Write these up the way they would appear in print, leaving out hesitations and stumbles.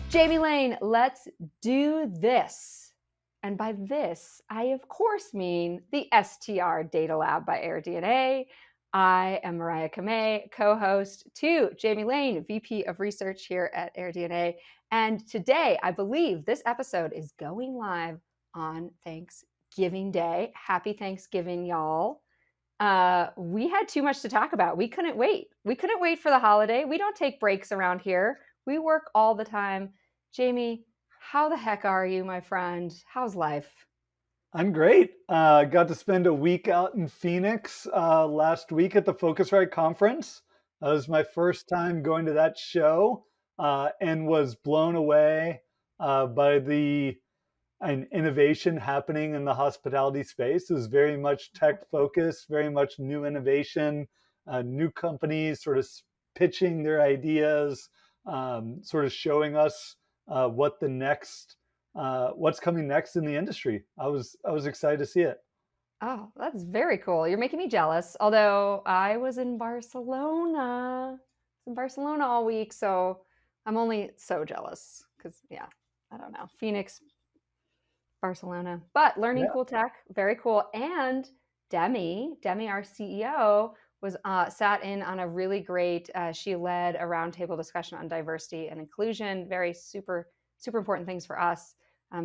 Jamie Lane, let's do this. And by this, I of course mean the STR Data Lab by AirDNA. I am Mariah Kamei, co-host to Jamie Lane, VP of Research here at AirDNA. And today, I believe this episode is going live on Thanksgiving Day. Happy Thanksgiving, y'all. We had too much to talk about. We couldn't wait. We couldn't wait for the holiday. We don't take breaks around here. We work all the time. Jamie, how the heck are you, my friend? How's life? I'm great. Got to spend a week out in Phoenix last week at the Focusrite conference. That was my first time going to that show and was blown away by the innovation happening in the hospitality space. It was very much tech focused, very much new innovation, new companies sort of pitching their ideas, sort of showing us what's coming next in the industry. I was excited to see it. Oh, that's very cool. You're making me jealous. Although I was in Barcelona. All week, so I'm only so jealous because, yeah, I don't know. Phoenix, Barcelona, but learning cool tech, very cool. And Demi, our CEO, was sat in on a really great, she led a roundtable discussion on diversity and inclusion, very super important things for us.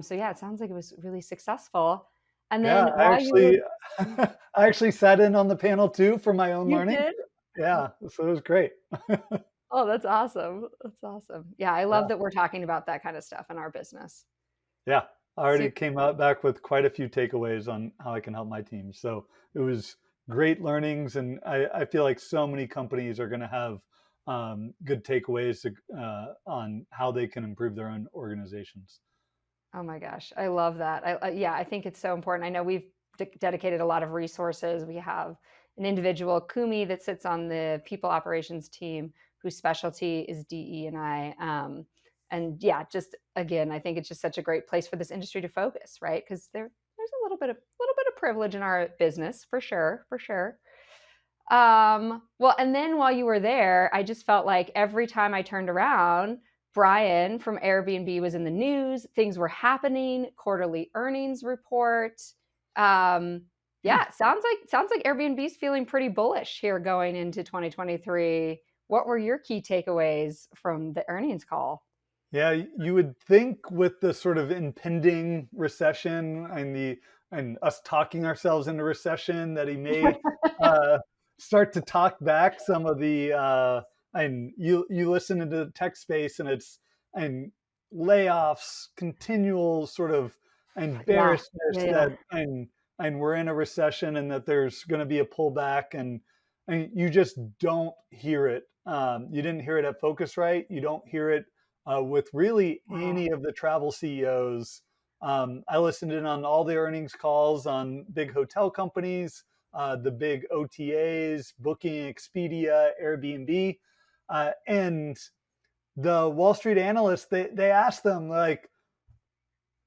So yeah, it sounds like it was really successful. And then I actually sat in on the panel too for my own learning. Did? Yeah, so it was great. Oh, that's awesome. That's awesome. Yeah, I love that we're talking about that kind of stuff in our business. Yeah, I already came out back with quite a few takeaways on how I can help my team. So it was great learnings, and I feel like so many companies are going to have good takeaways on how they can improve their own organizations. Oh my gosh, I love that. I think it's so important. I know we've dedicated a lot of resources. We have an individual, Kumi, that sits on the people operations team whose specialty is DE&I. And yeah, just again, I think it's just such a great place for this industry to focus, right? Because there's a little bit of privilege in our business, for sure. Well, and then while you were there, I just felt like every time I turned around, Brian from Airbnb was in the news. Things were happening. Quarterly earnings report. Sounds like Airbnb's feeling pretty bullish here going into 2023. What were your key takeaways from the earnings call? Yeah, you would think with the sort of impending recession and us talking ourselves into recession that he may start to talk back some of the and you listen into the tech space and layoffs, continual sort of embarrassment that and we're in a recession and that there's going to be a pullback and you just don't hear it. You didn't hear it at Focusrite. You don't hear it with really any of the travel CEOs. I listened in on all the earnings calls on big hotel companies, the big OTAs, Booking, Expedia, Airbnb, and the Wall Street analysts. They asked them, like,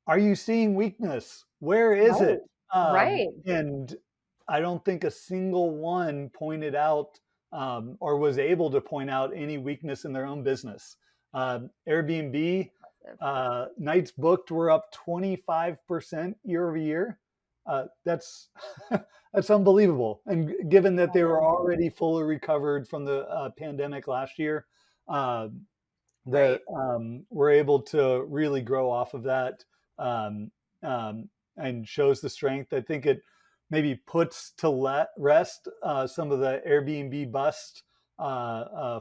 "Are you seeing weakness? Where is it?" Right. And I don't think a single one pointed out or was able to point out any weakness in their own business. Airbnb nights booked were up 25% year over year. That's unbelievable. And given that they were already fully recovered from the pandemic last year, that we're able to really grow off of that and shows the strength. I think it maybe puts to rest some of the Airbnb bust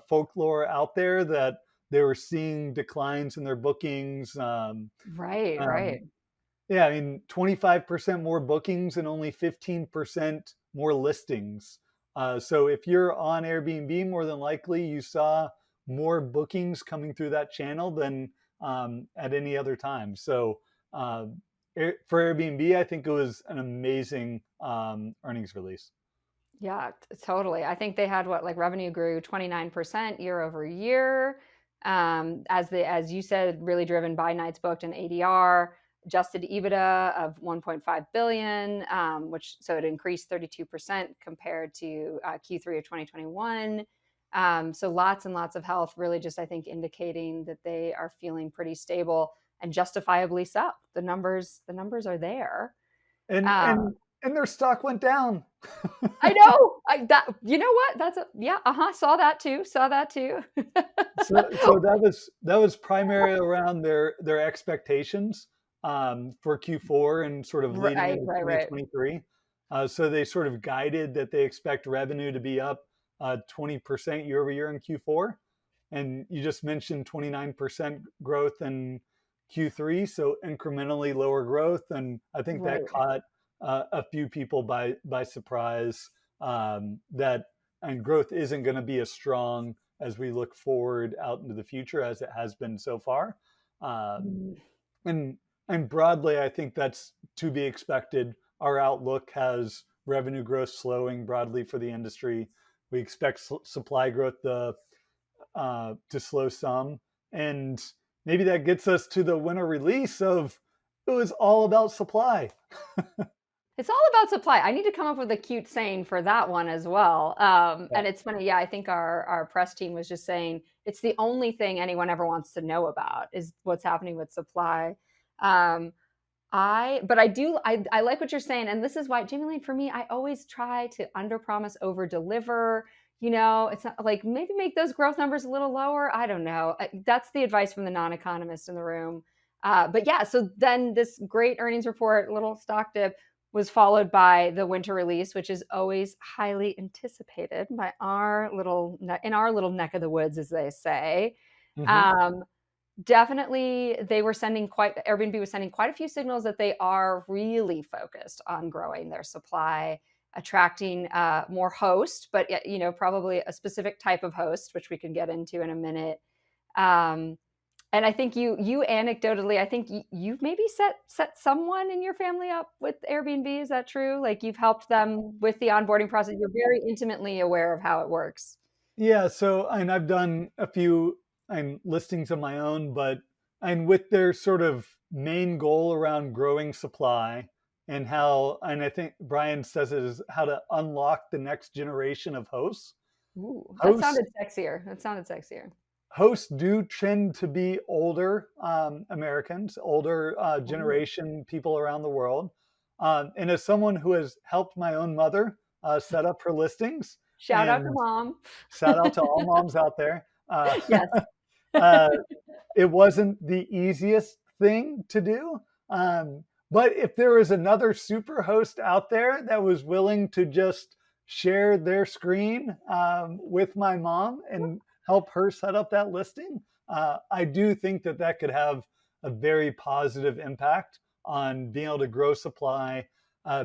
folklore out there that they were seeing declines in their bookings. Right. Yeah, I mean, 25% more bookings and only 15% more listings. So if you're on Airbnb, more than likely you saw more bookings coming through that channel than at any other time. So for Airbnb, I think it was an amazing earnings release. Yeah, totally. I think they had revenue grew 29% year over year. As you said, really driven by nights booked and ADR. adjusted EBITDA of 1.5 billion, which so it increased 32% compared to Q3 of 2021. So lots and lots of health, really just I think indicating that they are feeling pretty stable and justifiably so. The numbers are there. and Uh, and and their stock went down. I know. You know what? That's a yeah. Saw that too. Saw that too. So that was primarily around their expectations for Q4 and sort of leading Right. into Right. Right. 2023. So they sort of guided that they expect revenue to be up 20% year over year in Q4, and you just mentioned 29% growth in Q3, so incrementally lower growth, and I think that Right. caught a few people by surprise, that and growth isn't going to be as strong as we look forward out into the future as it has been so far. Um, Mm. and and broadly, I think that's to be expected. Our outlook has revenue growth slowing broadly for the industry. We expect supply growth to slow some, and maybe that gets us to the winter release of it was all about supply. It's all about supply. I need to come up with a cute saying for that one as well. Yeah. And it's funny, yeah. I think our press team was just saying it's the only thing anyone ever wants to know about is what's happening with supply. Um, but I like what you're saying, and this is why Jamie Lane for me, I always try to under promise, over deliver. It's not like maybe make those growth numbers a little lower. I don't know. That's the advice from the non-economist in the room. But yeah, so then this great earnings report, little stock dip, was followed by the winter release, which is always highly anticipated by in our little neck of the woods, as they say. Mm-hmm. Um, Definitely, Airbnb was sending quite a few signals that they are really focused on growing their supply, attracting more hosts, but probably a specific type of host, which we can get into in a minute. Um, and I think you anecdotally, I think you've maybe set someone in your family up with Airbnb. Is that true? Like you've helped them with the onboarding process. You're very intimately aware of how it works. Yeah, so and I've done a few listings of my own, but and with their sort of main goal around growing supply and how, and I think Brian says it is how to unlock the next generation of hosts. Ooh, that Hosts sounded sexier. That sounded sexier. hosts do tend to be older Americans, older Ooh. generation people around the world. And as someone who has helped my own mother set up her listings, Shout out to and mom. shout out to all moms out there. Yes. Uh, it wasn't the easiest thing to do. But if there was another super host out there that was willing to just share their screen with my mom and help her set up that listing, I do think that that could have a very positive impact on being able to grow supply,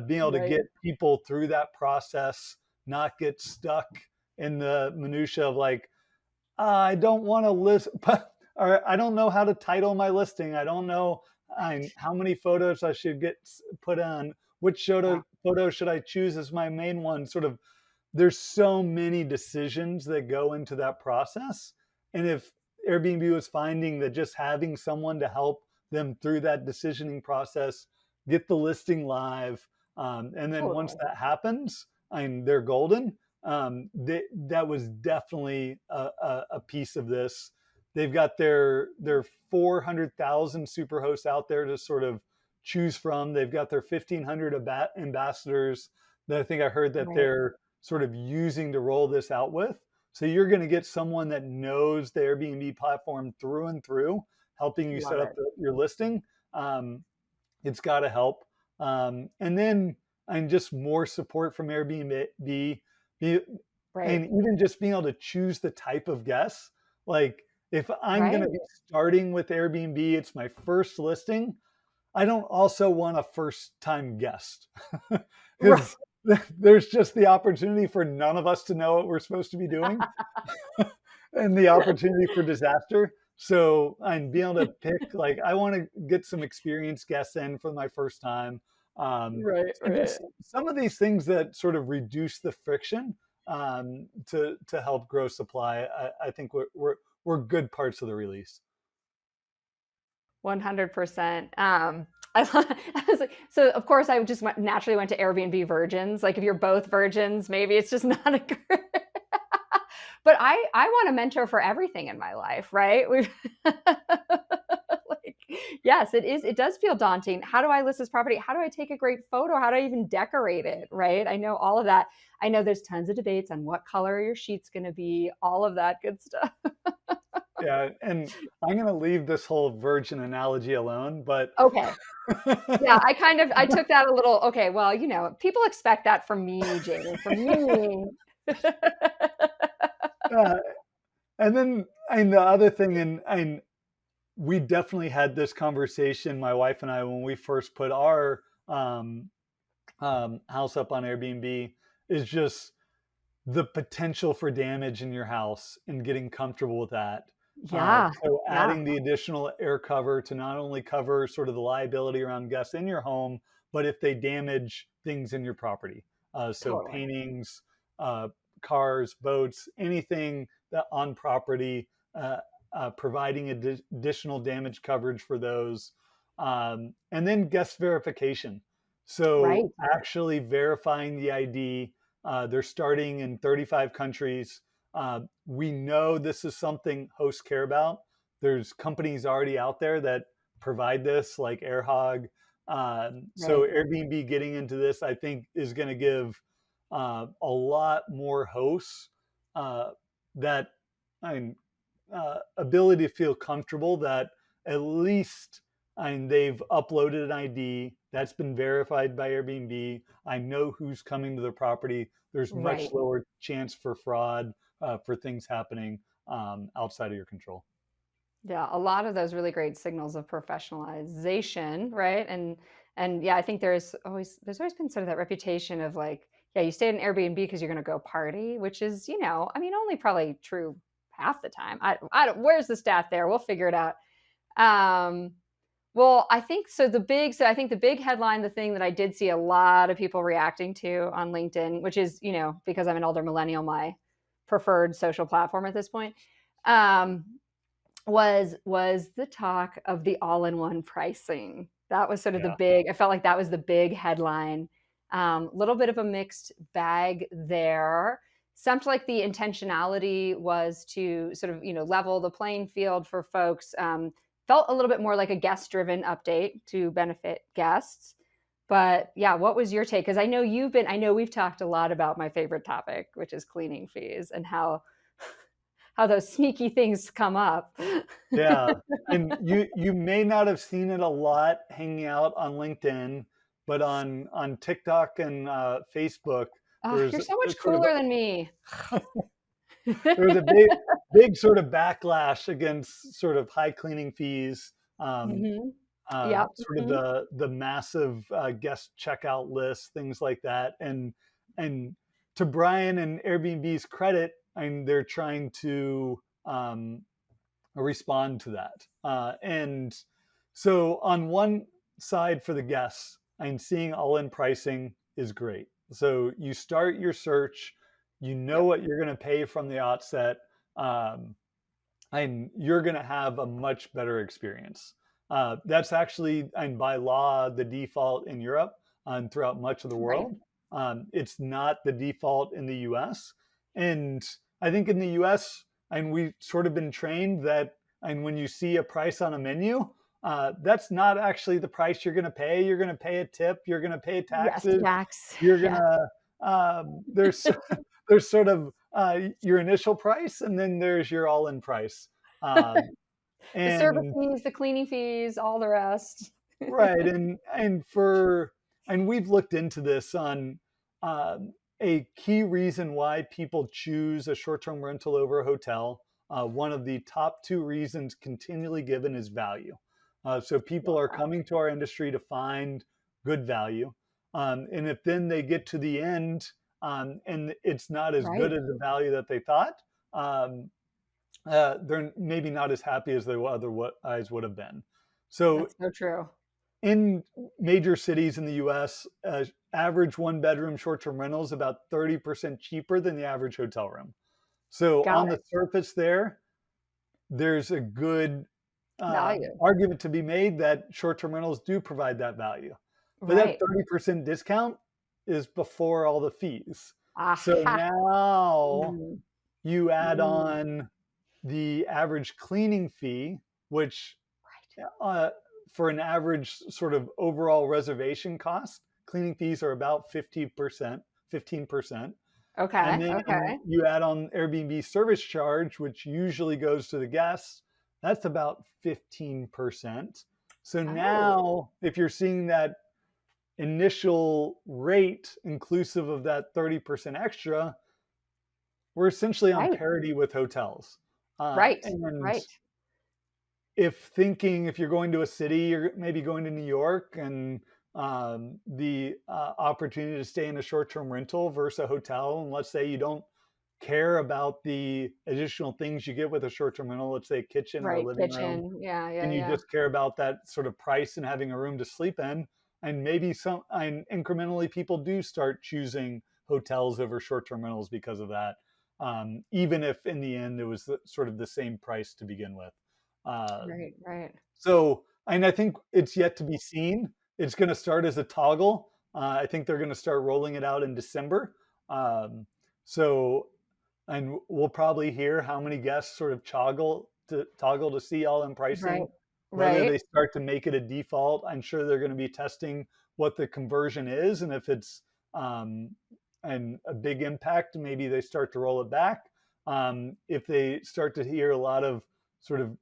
being able to Right. get people through that process, not get stuck in the minutia of like, I don't want to list, or I don't know how to title my listing. I don't know how many photos I should get put on. Which Yeah. photo should I choose as my main one? Sort of, there's so many decisions that go into that process. And if Airbnb was finding that just having someone to help them through that decisioning process, get the listing live, and then once Totally. that happens, they're golden. That was definitely a piece of this. They've got their 400,000 superhosts out there to sort of choose from. They've got their 1,500 ambassadors that I think I heard that Right. they're sort of using to roll this out with. So you're going to get someone that knows the Airbnb platform through and through, helping you set Love up it. your listing. It's got to help. And then and just more support from Airbnb, Right. and even just being able to choose the type of guests. Like if I'm going Right. to be starting with Airbnb, it's my first listing. I don't also want a first time guest Right. because there's just the opportunity for none of us to know what we're supposed to be doing and the opportunity for disaster. So I'm being able to pick, like, I want to get some experienced guests in for my first time. Right. So Right. just some of these things that sort of reduce the friction to help grow supply. I think we're good parts of the release. 100%. I was like, so of course I just naturally went to Airbnb virgins. Like if you're both virgins, maybe it's just not a good. But I want a mentor for everything in my life, right? We've like, yes, it is. It does feel daunting. How do I list this property? How do I take a great photo? How do I even decorate it? Right? I know all of that. I know there's tons of debates on what color your sheet's going to be, all of that good stuff. Yeah, and I'm going to leave this whole virgin analogy alone, but Okay. Yeah, I took that a little, okay, well, people expect that from me, Jamie, from me. uh, and then and the other thing, and we definitely had this conversation, my wife and I, when we first put our house up on Airbnb, is just the potential for damage in your house and getting comfortable with that. Yeah, So yeah, adding the additional air cover to not only cover sort of the liability around guests in your home, but if they damage things in your property. So totally. paintings, uh, cars, boats, anything that on property, providing additional damage coverage for those. And then guest verification. So Right, actually verifying the ID. They're starting in 35 countries. We know this is something hosts care about. There's companies already out there that provide this, like AirHog. So right, Airbnb getting into this, I think, is going to give a lot more hosts that I mean, ability to feel comfortable that at least they've uploaded an ID that's been verified by Airbnb. I know who's coming to the property. There's much right. lower chance for fraud, for things happening outside of your control. Yeah, a lot of those really great signals of professionalization, right? And yeah, I think there's always been sort of that reputation of like, yeah, you stay at an Airbnb because you're going to go party, which is, I mean, only probably true half the time. I don't, where's the stat there? We'll figure it out. Um, well, I think so. I think the big headline, the thing that I did see a lot of people reacting to on LinkedIn, which is, because I'm an older millennial, my preferred social platform at this point, um, was the talk of the all-in-one pricing. That was sort of the Yeah. big. I felt like that was the big headline. Little bit of a mixed bag there. Seemed like the intentionality was to sort of level the playing field for folks. Felt a little bit more like a guest-driven update to benefit guests. But yeah, what was your take? Because I know we've talked a lot about my favorite topic, which is cleaning fees and how those sneaky things come up. Yeah, and you may not have seen it a lot hanging out on LinkedIn, but on TikTok and Facebook, Oh, there's you're so there's much sort of cooler than me. there was a big sort of backlash against sort of high cleaning fees, Mhm. Yep. sort of Mhm. the massive guest checkout list, things like that, and to Brian and Airbnb's credit, and they're trying to respond to that. And so on one side for the guests, I'm seeing all-in pricing is great. So you start your search, you know Yep. what you're going to pay from the outset, um, and you're going to have a much better experience. That's actually, and by law, the default in Europe and throughout much of the Right. world. It's not the default in the US. And I think in the US, and we've sort of been trained that, and when you see a price on a menu, that's not actually the price you're going to pay. You're going to pay a tip. You're going to pay Yes, taxes. Jax. You're going Yeah. to there's sort of your initial price, and then there's your all-in price. Um, The service and fees, the cleaning fees, all the rest. right, and we've looked into this on a key reason why people choose a short-term rental over a hotel. One of the top two reasons continually given is value. So people Love are that. coming to our industry to find good value, and if then they get to the end and it's not as good Right. as the value that they thought, um, they're maybe not as happy as they otherwise would have been. So That's so true. in major cities in the US, average one bedroom short term rental is about 30% cheaper than the average hotel room. So Got on it. the surface there's a good Value. argument to be made that short-term rentals do provide that value. But that Right. 30% discount is before all the fees. So Aha. now Mm, you add mm, on the average cleaning fee, which right. uh, for an average sort of overall reservation cost, cleaning fees are about 50%, 15%. And Okay. then Okay. you add on Airbnb service charge, which usually goes to the guests. That's about 15%. So Oh, now, if you're seeing that initial rate inclusive of that 30% extra, we're essentially on right. parity with hotels. Right. And Right. if you're going to a city, you're maybe going to New York, and the opportunity to stay in a short-term rental versus a hotel, and let's say you don't care about the additional things you get with a short-term rental, let's say a kitchen or a Right. living room, Kitchen. Yeah. Yeah. and you Yeah. just care about that sort of price and having a room to sleep in, and maybe and incrementally people do start choosing hotels over short-term rentals because of that, even if in the end it was sort of the same price to begin with. Uh, Right. Right. so, and I think it's yet to be seen. It's going to start as a toggle. I think they're going to start rolling it out in December. Um, so, and we'll probably hear how many guests sort of toggle to see all in Right. pricing, whether Right. they start to make it a default. I'm sure they're going to be testing what the conversion is, and if it's um, and a big impact, maybe they start to roll it back. If they start to hear a lot of sort of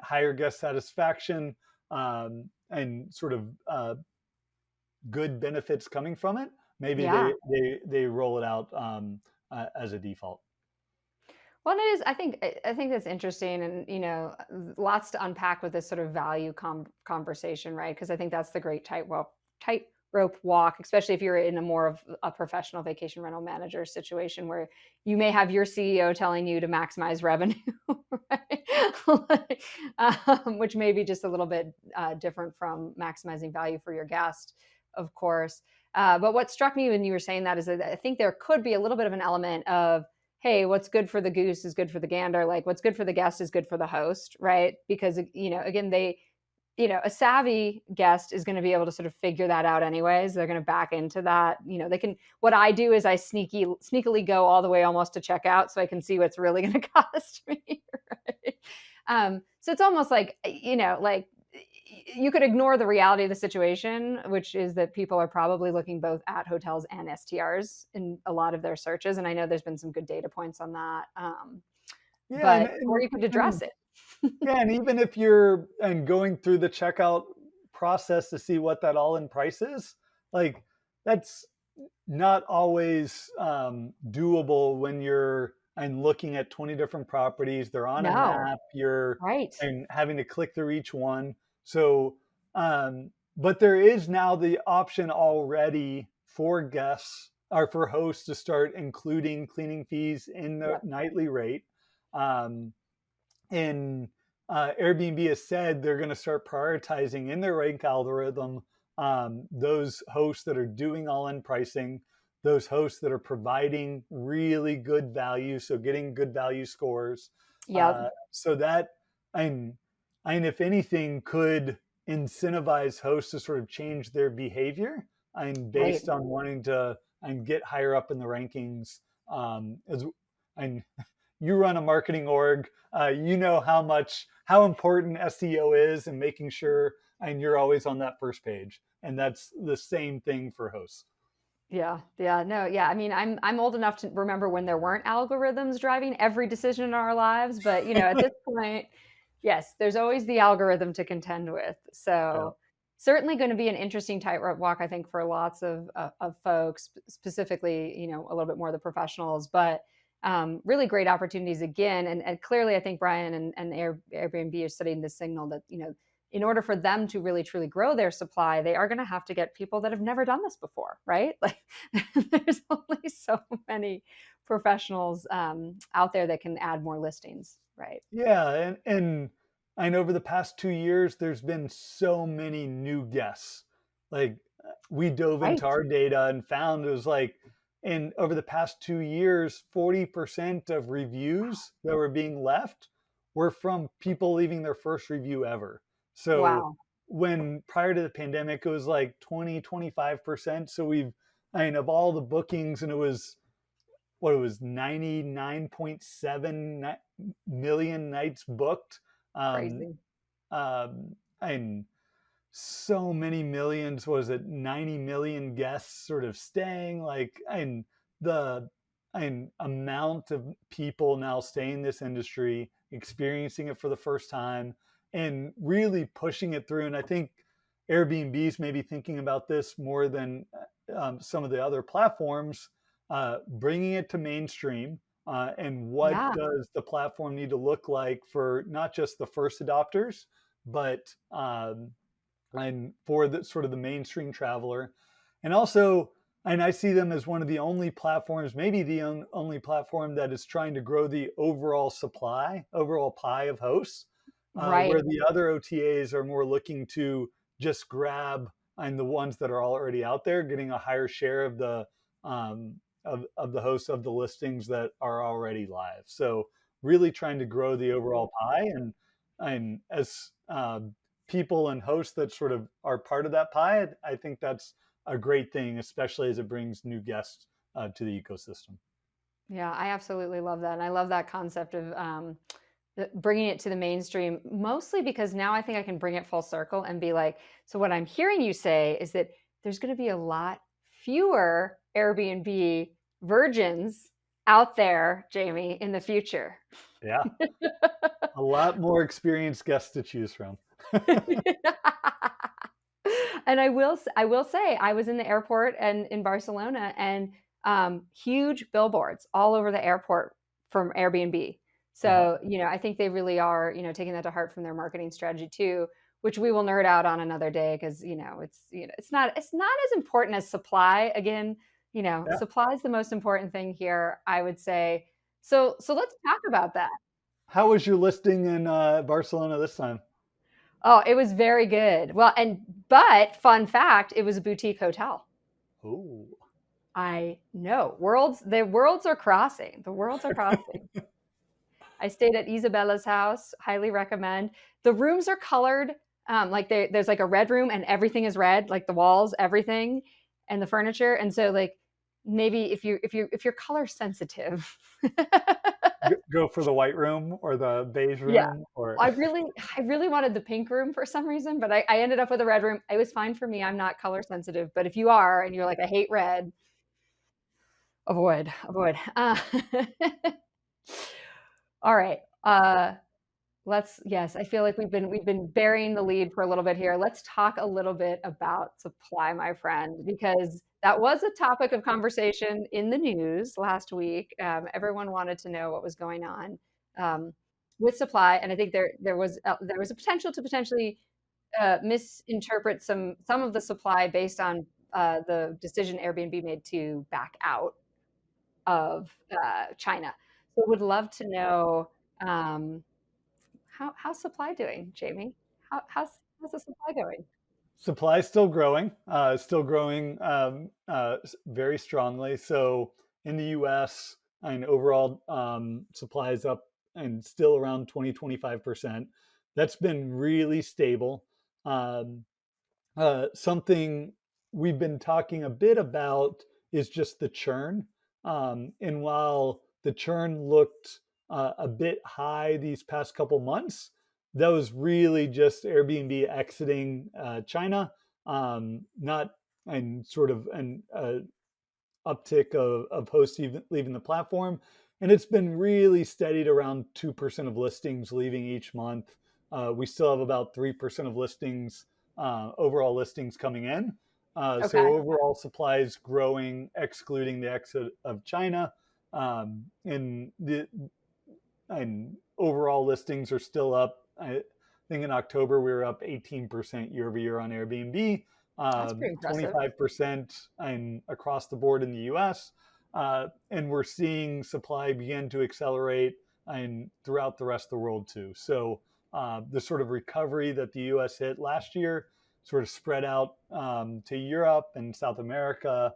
higher guest satisfaction, and sort of good benefits coming from it, maybe Yeah. they roll it out as a default. Well, it is. I think that's interesting, and lots to unpack with this sort of value conversation, right? Because I think that's the great tightrope walk, especially if you're in a more of a professional vacation rental manager situation where you may have your CEO telling you to maximize revenue, right? Which may be just a little bit different from maximizing value for your guest, of course. But what struck me when you were saying that is that I think there could be a little bit of an element of, hey, what's good for the goose is good for the gander. Like what's good for the guest is good for the host, right? Because again, a savvy guest is going to be able to sort of figure that out anyways. They're going to back into that. They can. What I do is I sneakily go all the way almost to checkout, so I can see what's really going to cost me. Right? So it's almost like like you could ignore the reality of the situation, which is that people are probably looking both at hotels and STRs in a lot of their searches. And I know there's been some good data points on that. Yeah, Or you could address it. yeah, and even if you're going through the checkout process to see what that all-in price is, like that's not always doable when you're looking at 20 different properties. They're on a No, map. You're right. and having to click through each one. So, but there is now the option already for guests or for hosts to start including cleaning fees in the Yep. nightly rate. Um, and Airbnb has said they're going to start prioritizing in their rank algorithm those hosts that are doing all-in pricing, those hosts that are providing really good value, so getting good value scores. Yep. So that, and if anything, could incentivize hosts to sort of change their behavior and Right. based on wanting to and get higher up in the rankings. As and you run a marketing org, you know how important SEO is and making sure and you're always on that first page. And that's the same thing for hosts. Yeah. Yeah. No. Yeah. I mean, I'm old enough to remember when there weren't algorithms driving every decision in our lives, but at this point, yes, there's always the algorithm to contend with. Yeah. So certainly going to be an interesting tightrope walk, I think, for lots of folks, specifically, a little bit more the professionals, but really great opportunities again. And clearly, I think Brian and Airbnb are setting the signal that, in order for them to really truly grow their supply, they are going to have to get people that have never done this before, right? Like there's only so many professionals out there that can add more listings, right? Yeah. And over the past 2 years, there's been so many new guests. Like we dove into Right. our data and found it was like, in over the past 2 years, 40% of reviews that were being left were from people leaving their first review ever. So Wow. when prior to the pandemic, it was like 20, 25%. So of all the bookings, and it was 99.7 million nights booked. Um, Crazy. and so many millions, was it 90 million guests sort of staying, like, and the and amount of people now staying in this industry, experiencing it for the first time, and really pushing it through. And I think Airbnb's maybe thinking about this more than some of the other platforms, bringing it to mainstream. And what Yeah. does the platform need to look like for not just the first adopters, but and for the sort of the mainstream traveler. And also, and I see them as one of the only platforms, maybe the only platform that is trying to grow the overall supply, overall pie of hosts, Right. where the other OTAs are more looking to just grab and the ones that are already out there, getting a higher share of the of the hosts of the listings that are already live. So really trying to grow the overall pie, and as people and hosts that sort of are part of that pie, I think that's a great thing, especially as it brings new guests to the ecosystem. Yeah, I absolutely love that. And I love that concept of bringing it to the mainstream, mostly because now I think I can bring it full circle and be like, so what I'm hearing you say is that there's going to be a lot fewer Airbnb virgins out there, Jamie, in the future. Yeah, a lot more experienced guests to choose from. And I will say I was in the airport and in Barcelona, and huge billboards all over the airport from Airbnb. Uh-huh. So I think they really are taking that to heart from their marketing strategy too, which we will nerd out on another day because it's not as important as supply. Again, Yeah. supply is the most important thing here, I would say. So let's talk about that. How was your listing in Barcelona this time? Oh, it was very good. Well, but fun fact, it was a boutique hotel. Oh, I know. The worlds are crossing. The worlds are crossing. I stayed at Isabella's house. Highly recommend. The rooms are colored. Like there's like a red room and everything is red, like the walls, everything, and the furniture. And so like maybe if you're color sensitive, go for the white room or the beige yeah. room, or I really wanted the pink room for some reason, but I ended up with a red room. It was fine for me. I'm not color sensitive, but if you are and you're like, I hate red, avoid, avoid. All right. Yes, I feel like we've been burying the lead for a little bit here. Let's talk a little bit about supply, my friend, because that was a topic of conversation in the news last week. Everyone wanted to know what was going on um, with supply, and I think there was a potential to potentially misinterpret some of the supply based on the decision Airbnb made to back out of China. So would love to know um, how's supply doing, Jamie? How's the supply going? supply is still growing very strongly. So in the US, and overall supply is up and still around 20, 25%. That's been really stable. Um, Something we've been talking a bit about is just the churn. And while the churn looked a bit high these past couple months, that was really just Airbnb exiting China, not and sort of an uptick of hosts leaving the platform. And it's been really steadied around 2% of listings leaving each month. We still have about 3% of listings, overall listings coming in. So Okay, overall supply is growing, excluding the exit of China. And overall listings are still up. I think in October we were up 18% year over year on Airbnb, that's pretty impressive. 25% and across the board in the US. And we're seeing supply begin to accelerate and throughout the rest of the world too. So the sort of recovery that the US hit last year sort of spread out to Europe and South America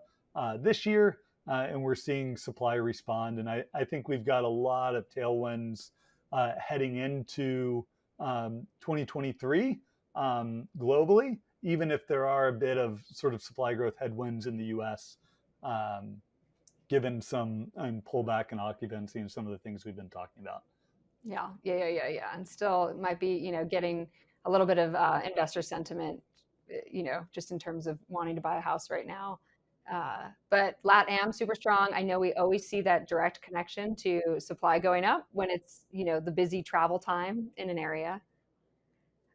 this year, and we're seeing supply respond. And I think we've got a lot of tailwinds heading into 2023 globally, even if there are a bit of sort of supply growth headwinds in the US, given some pullback in occupancy and some of the things we've been talking about. Yeah. And still it might be, getting a little bit of investor sentiment, just in terms of wanting to buy a house right now. But LatAm super strong. I know we always see that direct connection to supply going up when it's, the busy travel time in an area.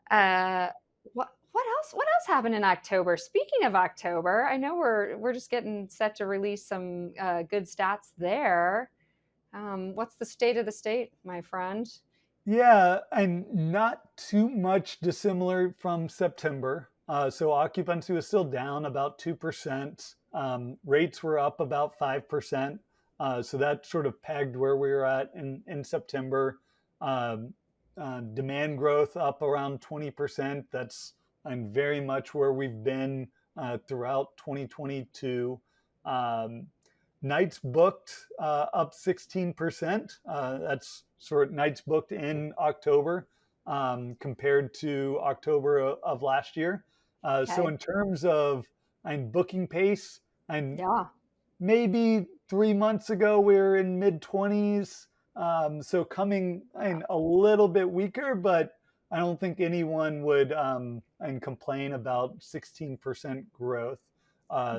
Uh, what else? What else happened in October? Speaking of October, I know we're just getting set to release some good stats there. What's the state of the state, my friend? Yeah, and not too much dissimilar from September. So occupancy was still down about 2%. Rates were up about 5%. So that sort of pegged where we were at in September. Demand growth up around 20%. That's very much where we've been throughout 2022. Nights booked up 16%. That's sort of nights booked in October compared to October of last year. Okay. So in terms of booking pace, and Yeah. maybe 3 months ago we were in mid 20s. So coming a little bit weaker, but I don't think anyone would complain about 16% growth.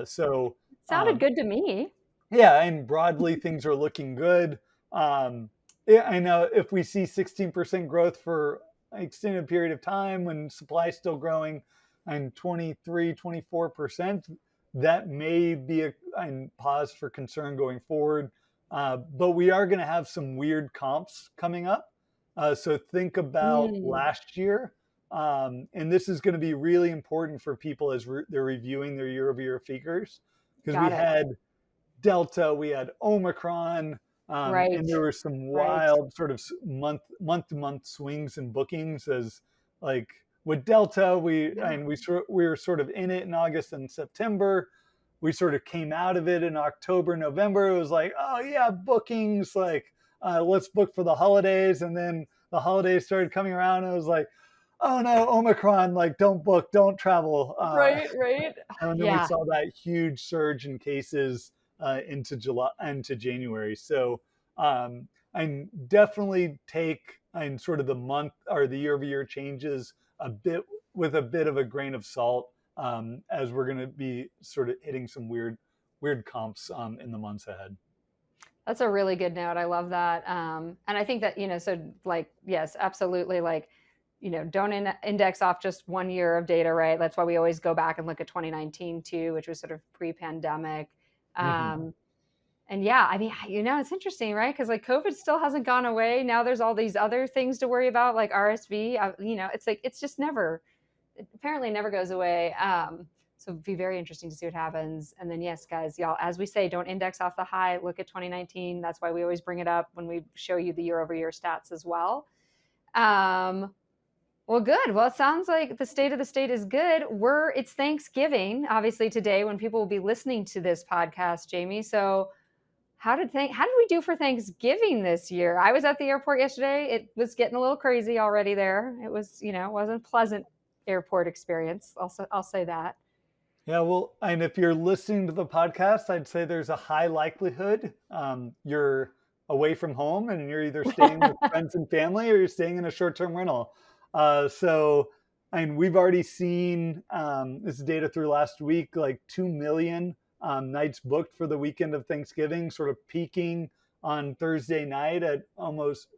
So Sounded good to me. yeah, and broadly things are looking good. Yeah, I know if we see 16% growth for an extended period of time when supply is still growing and 23, 24%, that may be a pause for concern going forward. But we are going to have some weird comps coming up. So think about last year. And this is going to be really important for people as they're reviewing their year-over-year figures, because we had Delta, we had Omicron, and there were some wild sort of month-to-month swings in bookings. As like with Delta, we were sort of in it in August and September. We sort of came out of it in October, November. It was like, oh yeah, bookings, like let's book for the holidays. And then the holidays started coming around, and it was like, oh no, Omicron, like don't book, don't travel. Right. And then we saw that huge surge in cases into January. So I definitely take sort of the month or the year-over-year changes with a bit of a grain of salt, as we're going to be sort of hitting some weird comps in the months ahead. That's a really good note. I love that. And I think that, so like, yes, absolutely. Like, don't index off just 1 year of data, right? That's why we always go back and look at 2019 too, which was sort of pre-pandemic. And yeah, I mean, it's interesting, right? Because like COVID still hasn't gone away. Now there's all these other things to worry about, like RSV. It's like it's just apparently never goes away. So it'd be very interesting to see what happens. And then yes, guys, y'all, as we say, don't index off the high. Look at 2019. That's why we always bring it up when we show you the year-over-year stats as well. Well, good. Well, it sounds like the state of the state is good. It's Thanksgiving, obviously, today when people will be listening to this podcast, Jamie. So how did we do for Thanksgiving this year? I was at the airport yesterday. It was getting a little crazy already there. It was, it wasn't a pleasant airport experience. Also, I'll say that. Yeah, well, and if you're listening to the podcast, I'd say there's a high likelihood you're away from home and you're either staying with friends and family or you're staying in a short-term rental. So, we've already seen this data through last week, like 2 million nights booked for the weekend of Thanksgiving, sort of peaking on Thursday night at almost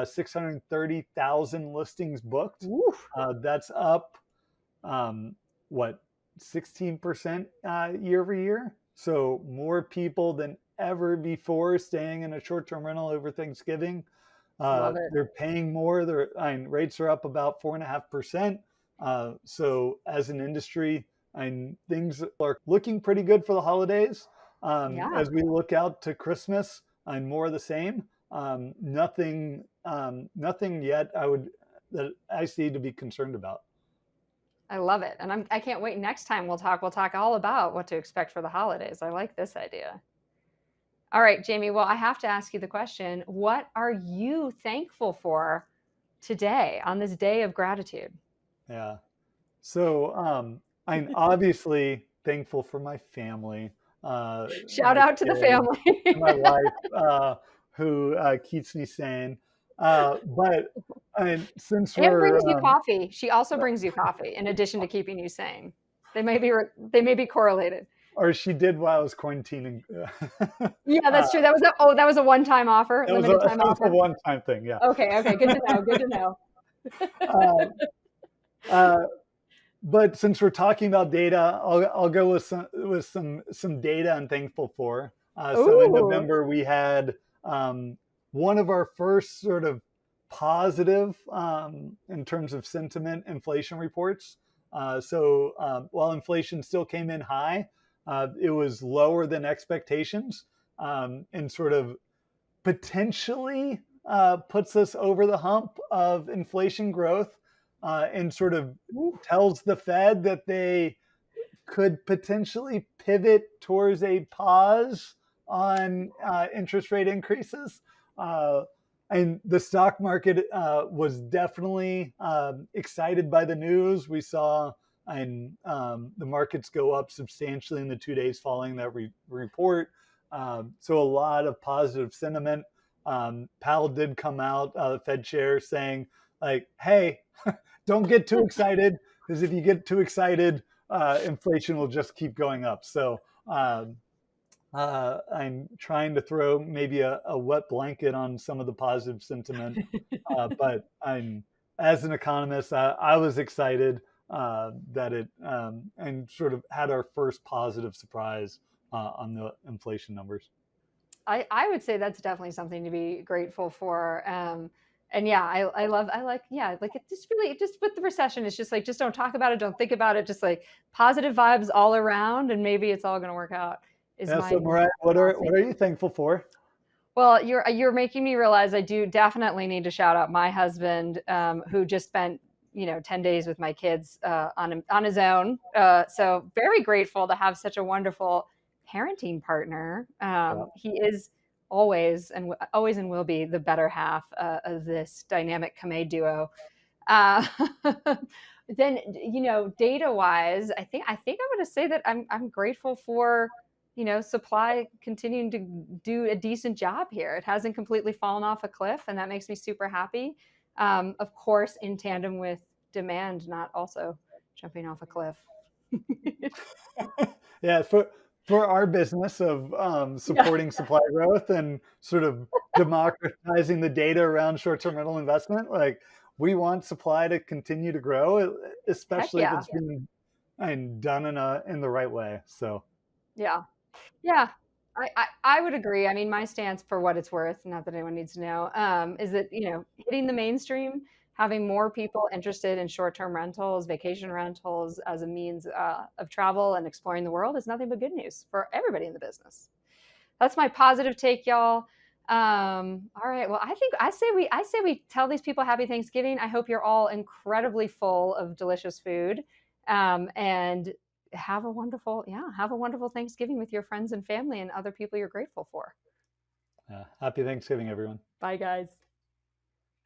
630,000 listings booked. That's up, 16% year over year. So more people than ever before staying in a short-term rental over Thanksgiving. They're paying more. Rates are up about 4.5%. So as an industry, things are looking pretty good for the holidays. As we look out to Christmas, and more of the same. Nothing yet that I see to be concerned about. I love it. And I can't wait. Next time we'll talk all about what to expect for the holidays. I like this idea. All right, Jamie. Well, I have to ask you the question, what are you thankful for today on this day of gratitude? Yeah. So I'm obviously thankful for my family, Shout my out to the kids, and my family. wife, who keeps me sane. But since And we're brings you coffee. She also brings you coffee in addition to keeping you sane. They may be correlated. or she did while I was quarantining. Yeah, uh, that's true. That was a one-time offer, that was a limited time that was a offer. one-time thing. Yeah. Okay, okay, good to know. Good to know. Uh, uh, but since we're talking about data, I'll go with some data I'm thankful for. So in Ooh. November we had one of our first sort of positive in terms of sentiment inflation reports. While inflation still came in high, it was lower than expectations, and sort of potentially puts us over the hump of inflation growth, and sort of Ooh. tells the Fed that they could potentially pivot towards a pause on interest rate increases. Uh, and the stock market was definitely excited by the news. We saw the markets go up substantially in the 2 days following that report. So a lot of positive sentiment. Powell did come out, Fed chair, saying like, "Hey, don't get too excited, because if you get too excited, inflation will just keep going up." So I'm trying to throw maybe a wet blanket on some of the positive sentiment, but as an economist, I was excited that it and sort of had our first positive surprise on the inflation numbers. I would say that's definitely something to be grateful for. And yeah, I like, yeah, like it just really, just with the recession, it's just like, just don't talk about it, don't think about it, just like positive vibes all around, and maybe it's all going to work out. Is Yeah. my So Mariah, philosophy. what are you thankful for? Well, you're making me realize I do definitely need to shout out my husband, who just spent 10 days with my kids on his own. So very grateful to have such a wonderful parenting partner. Yeah. He is always and will be the better half of this dynamic Kamei duo. Uh, then data wise, I think I'm going to say that I'm grateful for supply continuing to do a decent job here. It hasn't completely fallen off a cliff, and that makes me super happy. Of course, in tandem with demand not also jumping off a cliff. Yeah, for our business of Yeah, supporting supply growth and sort of democratizing the data around short-term rental investment, like we want supply to continue to grow, heck especially if yeah, it's being and done in the right way. So yeah. Yeah, I would agree. I mean, my stance, for what it's worth, not that anyone needs to know, is that, hitting the mainstream, having more people interested in short-term rentals, vacation rentals as a means of travel and exploring the world is nothing but good news for everybody in the business. That's my positive take, y'all. All right. Well, I say we tell these people happy Thanksgiving. I hope you're all incredibly full of delicious food, and have a wonderful Thanksgiving with your friends and family and other people you're grateful for. happy Thanksgiving, everyone. Bye, guys.